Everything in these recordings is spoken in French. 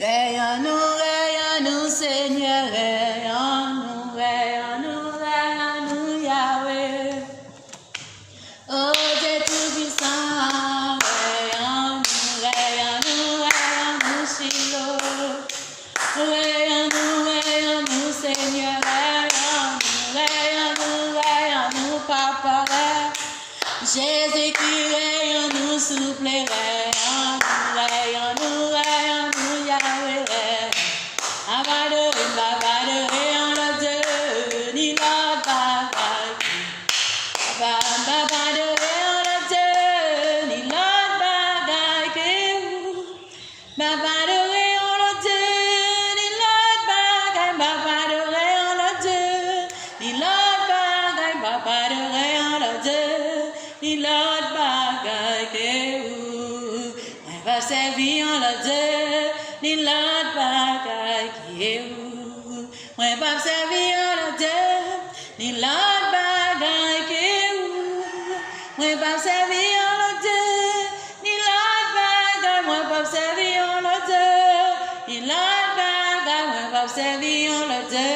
Rayons-nous, Seigneur, rayons-nous, Yahweh. Oh Dieu tout-puissant, rayons-nous, Shiloh. Rayons-nous, Seigneur, rayons-nous, Papa. Jésus qui rayons-nous, souple, rayons-nous, Yahweh. Servir le Dieu, ni l'autre bagaille qui est où. Moi, pas servir le Dieu, ni l'autre bagaille qui est où. Moi, pas servir le Dieu, ni l'autre bagaille. Moi, pas servir le Dieu, ni l'autre bagaille. Moi, pas servir le Dieu,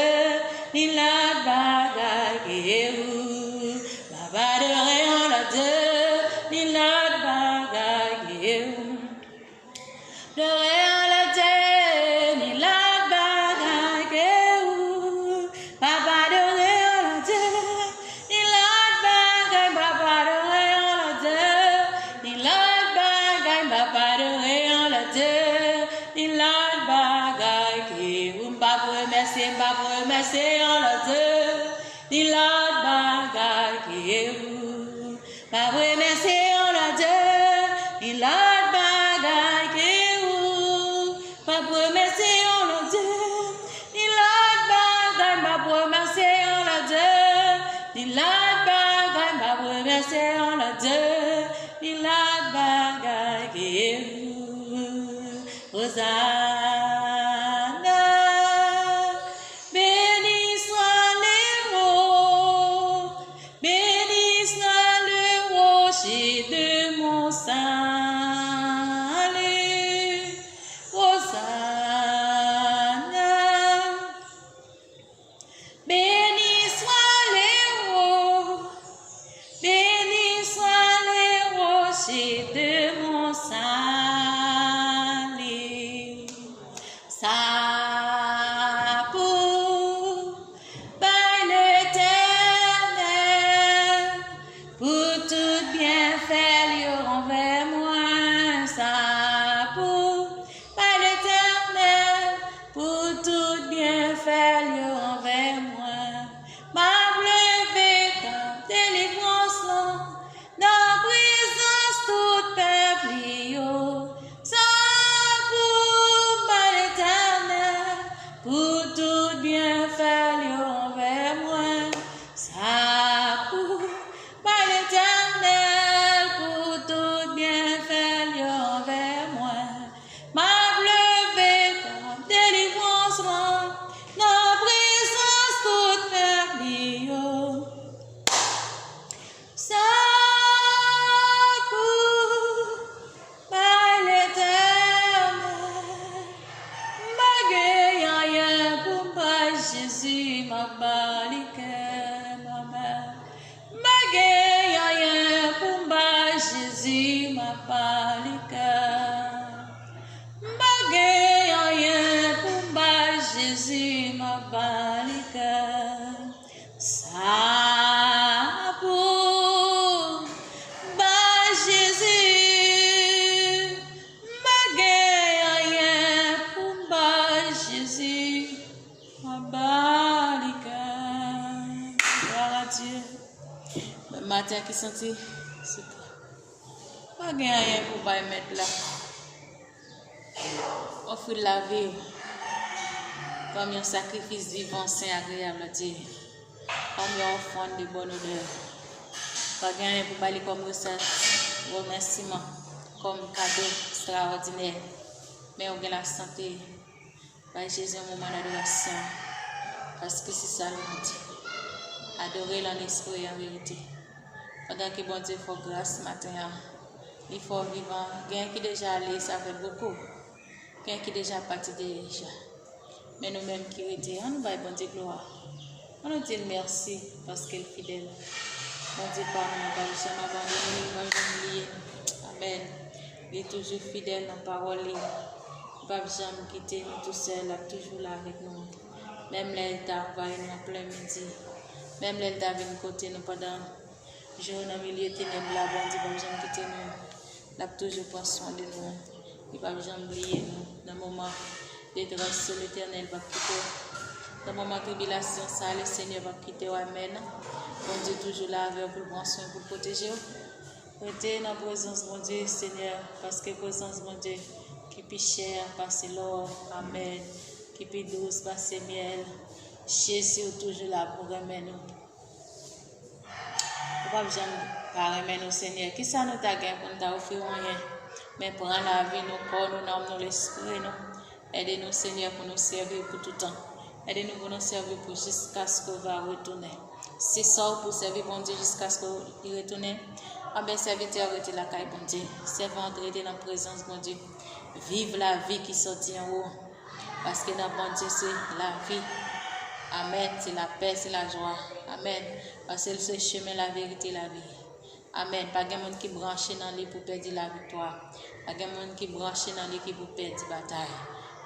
ni l'autre bagaille qui est où. Papa de rayon le Dieu, ni l'autre bagaille qui est où. De rien le Dieu, ni la bagaille que où. Papa de rien le Dieu, ni la bagaille. Papa de rien le Dieu, ni la bagaille. Papa de rien le Dieu, ni la bagaille que où. Papa remercier le Dieu, ni la bagaille que où. Papa remercier le Dieu, ni la bagaille que Hosanna, béni soit le rocher de mon salut. Hosanna, béni soit le rocher de mon salut. Matin qui senti, pas rien pour pas mettre là. Offrir la vie comme un sacrifice vivant, saint, agréable à Dieu, comme une offrande de bonne odeur. Pas rien pour pas comme remerciement, comme cadeau extraordinaire. Mais on a la santé, par Jésus, un moment d'adoration, parce que c'est ça le dit. Adorer en esprit et en vérité. Pendant que bon Dieu fait grâce ce matin, il faut vivre. Quelqu'un qui déjà allé, ça fait beaucoup. quelqu'un qui est déjà parti déjà. Mais nous-mêmes qui étions, on nous va bon Dieu gloire. On nous dit merci parce qu'elle est fidèle. Bon Dieu, pardon, nous va jamais abandonner, nous va jamais oublier. Amen. Il est toujours fidèle dans la parole. Il ne va jamais quitter nous tout seul, il est toujours là avec nous. Même là, il travaille nous en plein midi. Même là, il est venu côté nous pendant le jour dans le milieu ténèbres, là, bon Dieu, il ne va jamais quitter nous. Il a toujours pris soin de nous. Il ne va jamais oublier nous. Dans le moment de détresse, l'Éternel va quitter. Dans le moment de tribulation, ça, le Seigneur va quitter. Amen. Bon Dieu, toujours là avec pour le prendre soin, pour le protéger. Restez dans la présence, mon Dieu, Seigneur, parce que la présence, mon Dieu, qui est cher, passer l'or. Amen. Qui est douce, passer miel. Jésus est toujours là pour remettre nous. Pourquoi vous n'avez pas nous, Seigneur? Qui ça nous t'a gagné pour nous t'offrir rien? Mais prends la vie, nos corps, nos âmes, nos esprits, nous. Aidez-nous, Seigneur, pour nous servir pour tout le temps. Aidez-nous pour nous servir pour jusqu'à ce qu'on va retourner. C'est ça pour servir bon Dieu jusqu'à ce qu'on retourne. Ah ben, serviteur, arrêtez la caille, bon Dieu. Servant, arrêtez dans la présence, bon Dieu. Vive la vie qui sortit en haut. Parce que dans bon Dieu, c'est la vie. Amen. C'est la paix, c'est la joie. Amen. Parce que c'est le chemin, la vérité, la vie. Amen. Pas de monde qui branche dans lui pour perdre la victoire. Pas de monde qui branche dans lui pour perdre la bataille.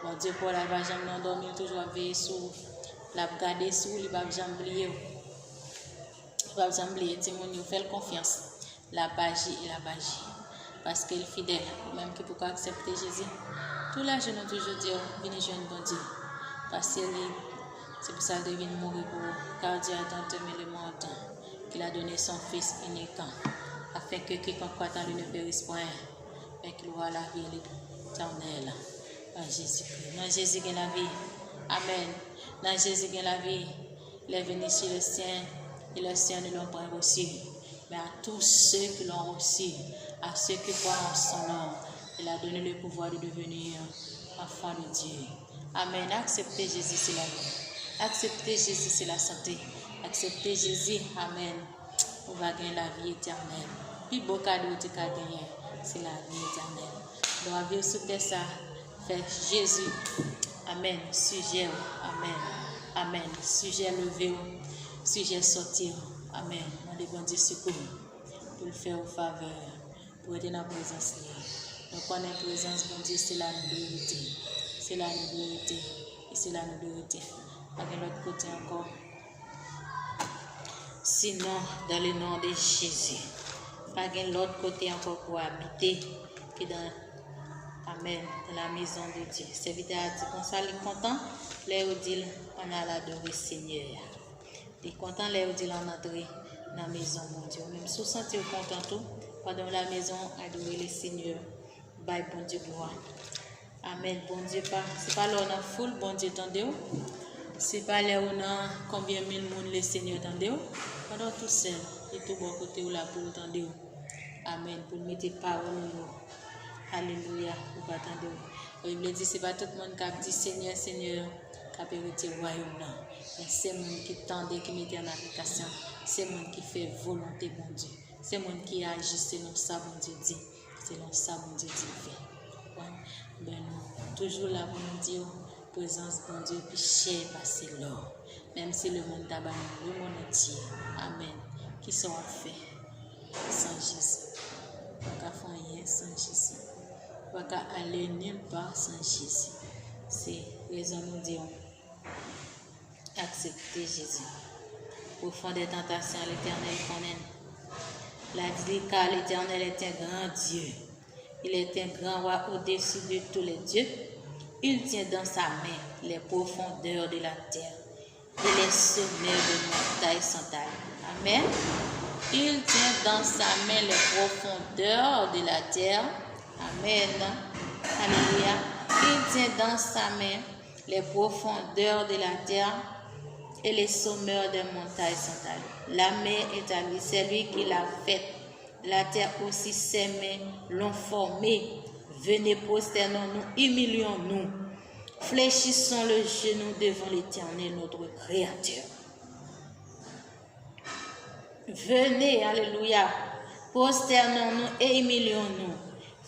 Bon Dieu, pour la va jamais dormir, toujours veiller sur, la garder sur, il va jamais oublier. Il va jamais oublier. Témoignez, faites confiance. La bagie et la bagie. Parce qu'il est fidèle. Même qui peut accepter Jésus. Tout là, je nous toujours dire, venez jeune bon Dieu. Parce que c'est pour ça qu'il devine mourir pour vous. Car Dieu a tant aimé le monde qu'il a donné son Fils unique, afin que quiconque croit en lui ne périsse point, mais qu'il voit la vie éternelle. Dans Jésus-Christ. Dans Jésus, il y a la vie. Amen. Dans Jésus, il y a la vie. Il est venu chez le sien, et le sien ne l'ont pas reçu. Mais à tous ceux qui l'ont reçu, à ceux qui croient en son nom, il a donné le pouvoir de devenir enfant de Dieu. Amen. Acceptez Jésus, c'est la vie. Acceptez Jésus, c'est la santé. Acceptez Jésus. Amen. On va gagner la vie éternelle. Puis beau cadeau que tu as gagné, c'est la vie éternelle. Donc, vivre sous ça, fait Jésus. Amen. Sujet. Amen. Amen. Sujet levé. Sujet sortir. Amen. On demande Dieu secours pour le faire au faveur, pour être dans la présence. Donc, on est en présence, bon Dieu, c'est la vérité. C'est la vérité. Et c'est la vérité. Pas de l'autre côté encore. Sinon, dans le nom de Jésus, pas de l'autre côté encore pour habiter que dans, amen, dans la maison de Dieu. Serviteur a dit comme ça, il est content, là où dit on a l'adoré Seigneur. Il est content, là où dit on a adoré dans la maison, mon Dieu. Même si vous sentez content tout, pendant la maison, adorer le Seigneur. Bye, bon Dieu, gloire. Amen, bon Dieu, c'est pas là où on a foule, bon Dieu, attendez-vous. C'est pas là où on a combien mille monde le Seigneur, attendez-vous. Pendant tout seul, et tout bon côté où la pour attendez-vous. Amen, pour mettre parole. Alléluia, pour attendez-vous. La Bible dit, c'est pas tout le monde qui a dit Seigneur, Seigneur, qui a hérité le royaume. Mais c'est le monde qui tendait, qui mettait en application. C'est le monde qui fait volonté, bon Dieu. C'est le monde qui agit selon ça, bon Dieu dit. Selon ça, bon Dieu dit fait. Ben, nous, toujours là pour nous dire, présence, bon Dieu, puis cher passer l'or. Même si le monde tabac, le monde entier. Amen. Qui sont faits sans Jésus. Pas qu'à faire rien sans Jésus. Pas qu'à aller nulle part sans Jésus. C'est raison nous disons. Accepter Jésus. Au fond des tentations, l'Éternel connaît. La vie, car l'Éternel est un grand Dieu. Il est un grand roi au-dessus de tous les dieux. Il tient dans sa main les profondeurs de la terre et les sommets de montagnes sans taille. Amen. Il tient dans sa main les profondeurs de la terre. Amen. Alléluia. Il tient dans sa main les profondeurs de la terre et les sommets des montagnes sans taille. La mer est à lui, c'est lui qui l'a faite. La terre aussi, ses mains l'ont formée. Venez, prosternons-nous, humilions-nous. Fléchissons le genou devant l'Éternel, notre Créateur. Venez, alléluia, prosternons-nous et humilions-nous.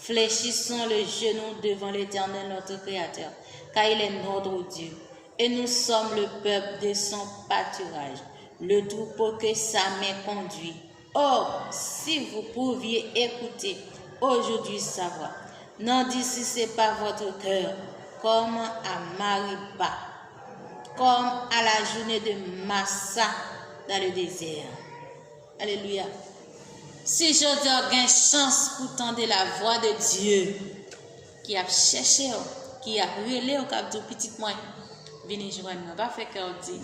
Fléchissons le genou devant l'Éternel, notre Créateur, car il est notre Dieu. Et nous sommes le peuple de son pâturage, le troupeau que sa main conduit. Oh, si vous pouviez écouter aujourd'hui sa voix, n'endurcissez pas votre cœur comme à Mariba, comme à la journée de Massa dans le désert. Alléluia. Si je donne chance pour tendre la voix de Dieu, qui a cherché, qui a relé au cap de petit moins, venez joindre, pas faire qu'elle dit.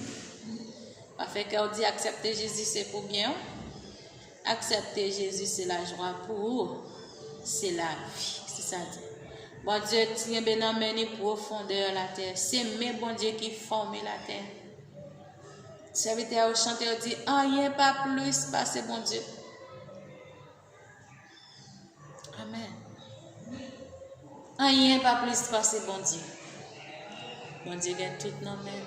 Pas faire qu'elle dit accepter Jésus, c'est pour bien. Accepter Jésus, c'est la joie pour vous. C'est la vie. C'est ça dit. Bon Dieu, tient bien en profondeur la terre. C'est même bon Dieu qui forme la terre. Serviteur au chanteur dit, rien pas plus, parce que bon Dieu. Amen. Rien pas plus, parce que bon Dieu. Bon Dieu gagne tout non même.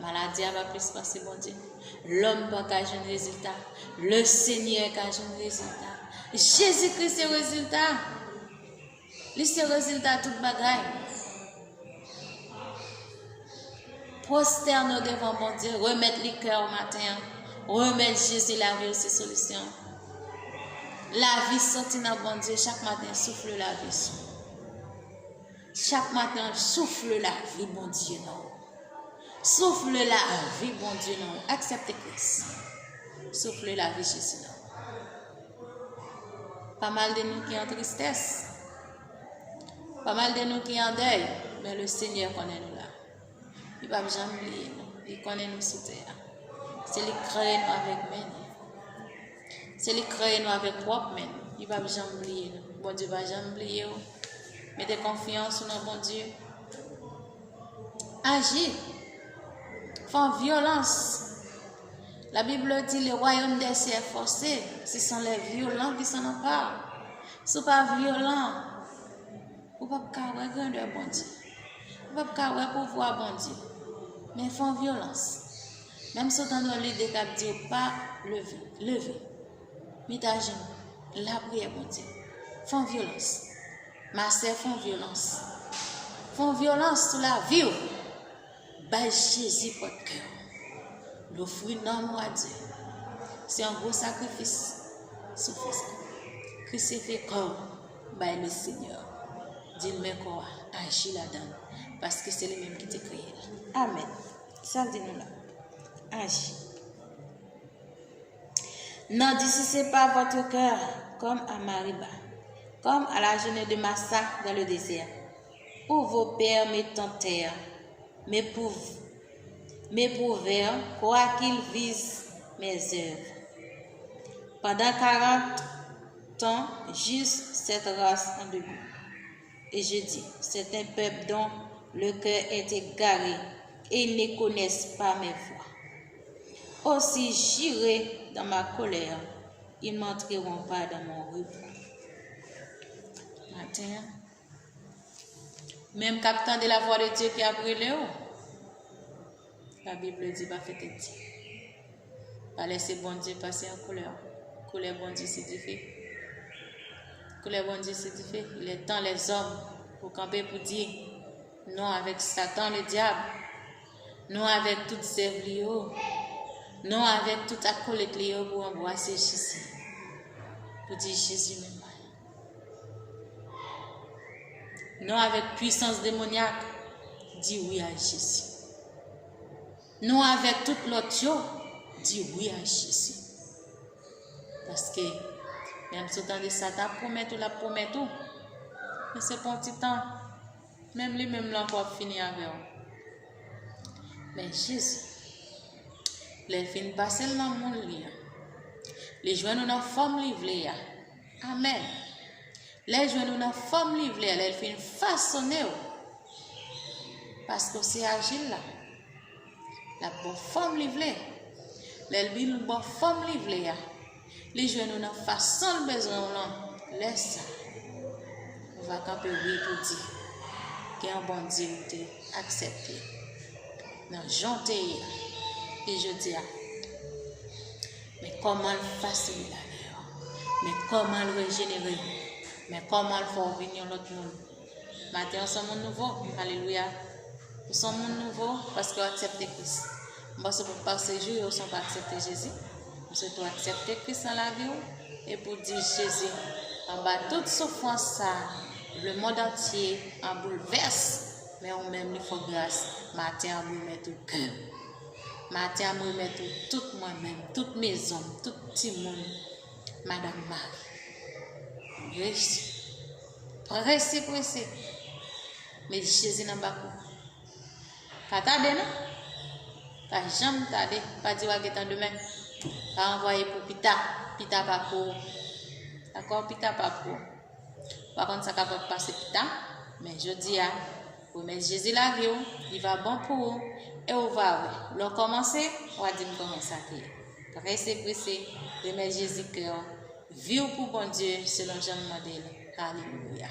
Maladie va plus passer, bon Dieu. L'homme pas qu'à un résultat. Le Seigneur qu'à un résultat. Jésus-Christ est résultat. Lui c'est résultat toute bagaille. Prosterne devant bon Dieu. Remettre les cœurs au matin. Remettre Jésus la vie aussi solution. La vie sortit dans bon Dieu. Chaque matin souffle la vie. Chaque matin souffle la vie, bon Dieu. Non. Souffle la vie, bon Dieu, non. Acceptez Christ. Souffle la vie, Jésus, non. Pas mal de nous qui en tristesse. Pas mal de nous qui en deuil. Mais le Seigneur connaît nous là. Il ne va jamais oublier nous. Il connaît nous sous terre. C'est lui qui crée nous avec nous. C'est lui qui crée nous avec propre main. Il ne va jamais oublier nous. Bon Dieu ne va jamais oublier nous. Mettez confiance en notre bon Dieu. Agis. Font violence. La Bible dit le royaume des cieux est forcé. Ce sont les violents qui s'en emparent. Ce n'est pas violent. Vous ne pouvez pas avoir grandeur bon Dieu. Vous ne pouvez pas avoir pouvoir bon Dieu. Mais font violence. Même si vous avez l'idée de dire pas lever. Mettez à genoux. La prière bon Dieu. Font violence. Ma sœur font violence. Font violence sur la vie. Bah Jésus votre cœur. L'offrir non à Dieu. C'est un gros sacrifice. Souffrance. Crucifié corps. Bah le Seigneur. Dis-moi quoi. Agis là-dedans. Parce que c'est lui-même qui t'a créé. Amen. Ça dit-nous là. Agis. N'endurcissez pas votre cœur comme à Mariba. Comme à la journée de Massa dans le désert. Où vos pères me tentèrent. M'éprouvèrent, quoi qu'ils visent mes œuvres. Pendant 40 ans, juste cette race en debout. Et je dis, c'est un peuple dont le cœur est égaré et ils ne connaissent pas mes voies. Aussi j'irai dans ma colère, ils ne m'entreront pas dans mon repos. Matin, même capitaine de la voix de Dieu qui a brûlé, la Bible dit, pas fait dit. Pas laisser bon Dieu passer en couleur. Couleur bon Dieu, c'est différent. Couleur bon Dieu, c'est différent. Il est temps, les hommes, pour camper, pour dire, non avec Satan, le diable, non avec toutes ces vlios, non avec toute accolade pour embrasser Jésus. Pour dire Jésus même. Non avec puissance démoniaque, dis oui à Jésus. Non avec toute l'autre chose, dis oui à Jésus. Parce que même si on de Satan promet tout, la promet tout, mais c'est pour un petit temps, même lui-même là pour finir avec eux. Mais Jésus, les fins passer dans le monde, les joindre dans la forme livrée. Amen. Les joindre dans la forme livrée, les fins façonner. Parce que c'est agile là. La bonne forme livrée. Les billes bonne forme livrée. Les joindre dans la façon de besoin. Laisse ça. On va camper oui pour dire qu'il y a un bon Dieu qui accepté. Dans janté. Et je dis, mais comment le façonner la vie? Mais comment le régénérer? Mais comment le faire venir l'autre monde? Matin, nous sommes nouveau. Alléluia. Nous sommes nouveaux parce qu'on accepte Christ. Parce que par ces jours, nous ne sommes pas accepté Jésus. Nous sommes accepter Christ dans la vie. Et pour dire Jésus, en bas toute souffrance, le monde entier en bouleverse. Mais on même il faut grâce. Matin, on me met tout cœur. Matin, on me met tout moi-même, toute maison, tout petit monde. Madame Marie. Restez pressé. Mais Jésus n'a pas quoi. Pas tarder, non? Pas jamais tarder. Pas dire que tant demain. Pas envoyer pour Pita. Pita pas pour. D'accord, Pita pas pour. Par contre, ça capable passer Pita. Mais je dis, pour mettre Jésus la vie, il va bon pour vous. Et on va, l'on commence, on va dire comment ça fait. Restez pressé. Remettre Jésus cœur. Vivre pour bon Dieu selon Jean Modèle. Alléluia.